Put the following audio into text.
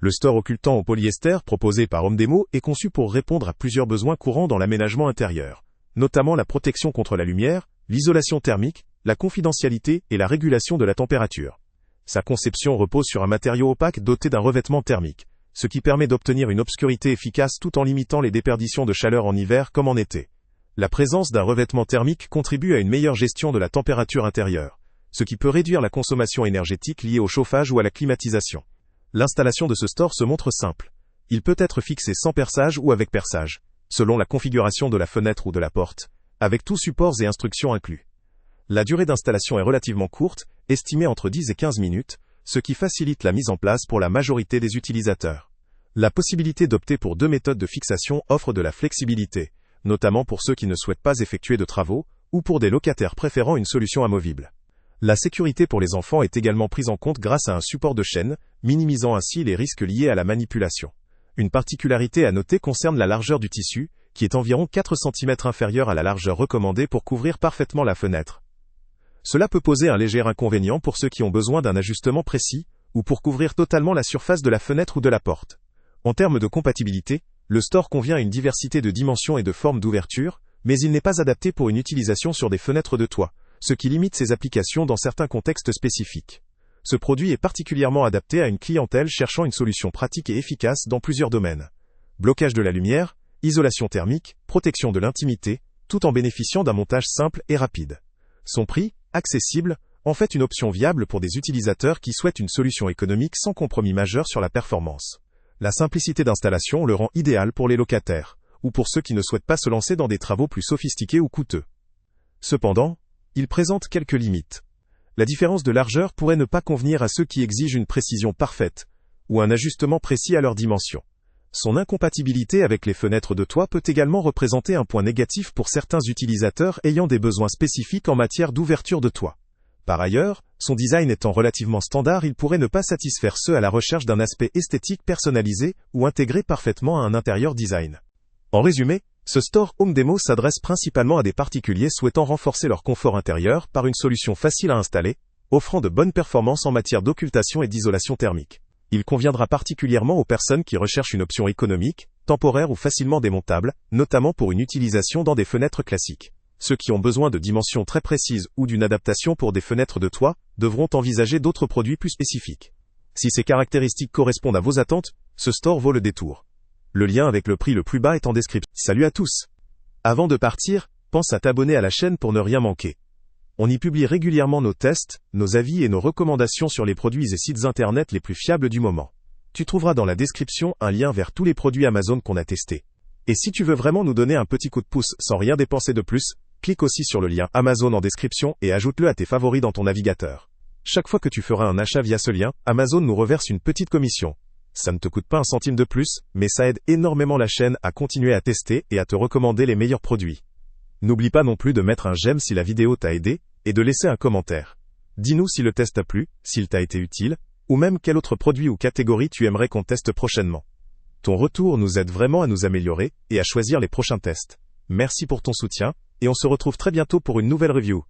Le store occultant au polyester proposé par Homedemo est conçu pour répondre à plusieurs besoins courants dans l'aménagement intérieur, notamment la protection contre la lumière, l'isolation thermique, la confidentialité et la régulation de la température. Sa conception repose sur un matériau opaque doté d'un revêtement thermique, ce qui permet d'obtenir une obscurité efficace tout en limitant les déperditions de chaleur en hiver comme en été. La présence d'un revêtement thermique contribue à une meilleure gestion de la température intérieure, ce qui peut réduire la consommation énergétique liée au chauffage ou à la climatisation. L'installation de ce store se montre simple. Il peut être fixé sans perçage ou avec perçage, selon la configuration de la fenêtre ou de la porte, avec tous supports et instructions inclus. La durée d'installation est relativement courte, estimée entre 10 et 15 minutes, ce qui facilite la mise en place pour la majorité des utilisateurs. La possibilité d'opter pour 2 méthodes de fixation offre de la flexibilité, notamment pour ceux qui ne souhaitent pas effectuer de travaux, ou pour des locataires préférant une solution amovible. La sécurité pour les enfants est également prise en compte grâce à un support de chaîne, minimisant ainsi les risques liés à la manipulation. Une particularité à noter concerne la largeur du tissu, qui est environ 4 cm inférieure à la largeur recommandée pour couvrir parfaitement la fenêtre. Cela peut poser un léger inconvénient pour ceux qui ont besoin d'un ajustement précis, ou pour couvrir totalement la surface de la fenêtre ou de la porte. En termes de compatibilité, le store convient à une diversité de dimensions et de formes d'ouverture, mais il n'est pas adapté pour une utilisation sur des fenêtres de toit, ce qui limite ses applications dans certains contextes spécifiques. Ce produit est particulièrement adapté à une clientèle cherchant une solution pratique et efficace dans plusieurs domaines. Blocage de la lumière, isolation thermique, protection de l'intimité, tout en bénéficiant d'un montage simple et rapide. Son prix, accessible, en fait une option viable pour des utilisateurs qui souhaitent une solution économique sans compromis majeur sur la performance. La simplicité d'installation le rend idéal pour les locataires, ou pour ceux qui ne souhaitent pas se lancer dans des travaux plus sophistiqués ou coûteux. Cependant, il présente quelques limites. La différence de largeur pourrait ne pas convenir à ceux qui exigent une précision parfaite, ou un ajustement précis à leurs dimensions. Son incompatibilité avec les fenêtres de toit peut également représenter un point négatif pour certains utilisateurs ayant des besoins spécifiques en matière d'ouverture de toit. Par ailleurs, son design étant relativement standard, il pourrait ne pas satisfaire ceux à la recherche d'un aspect esthétique personnalisé ou intégré parfaitement à un intérieur design. En résumé, ce store Homedemo s'adresse principalement à des particuliers souhaitant renforcer leur confort intérieur par une solution facile à installer, offrant de bonnes performances en matière d'occultation et d'isolation thermique. Il conviendra particulièrement aux personnes qui recherchent une option économique, temporaire ou facilement démontable, notamment pour une utilisation dans des fenêtres classiques. Ceux qui ont besoin de dimensions très précises ou d'une adaptation pour des fenêtres de toit devront envisager d'autres produits plus spécifiques. Si ces caractéristiques correspondent à vos attentes, ce store vaut le détour. Le lien avec le prix le plus bas est en description. Salut à tous! Avant de partir, pense à t'abonner à la chaîne pour ne rien manquer. On y publie régulièrement nos tests, nos avis et nos recommandations sur les produits et sites internet les plus fiables du moment. Tu trouveras dans la description un lien vers tous les produits Amazon qu'on a testés. Et si tu veux vraiment nous donner un petit coup de pouce sans rien dépenser de plus, clique aussi sur le lien Amazon en description et ajoute-le à tes favoris dans ton navigateur. Chaque fois que tu feras un achat via ce lien, Amazon nous reverse une petite commission. Ça ne te coûte pas un centime de plus, mais ça aide énormément la chaîne à continuer à tester et à te recommander les meilleurs produits. N'oublie pas non plus de mettre un j'aime si la vidéo t'a aidé, et de laisser un commentaire. Dis-nous si le test t'a plu, s'il t'a été utile, ou même quel autre produit ou catégorie tu aimerais qu'on teste prochainement. Ton retour nous aide vraiment à nous améliorer, et à choisir les prochains tests. Merci pour ton soutien, et on se retrouve très bientôt pour une nouvelle review.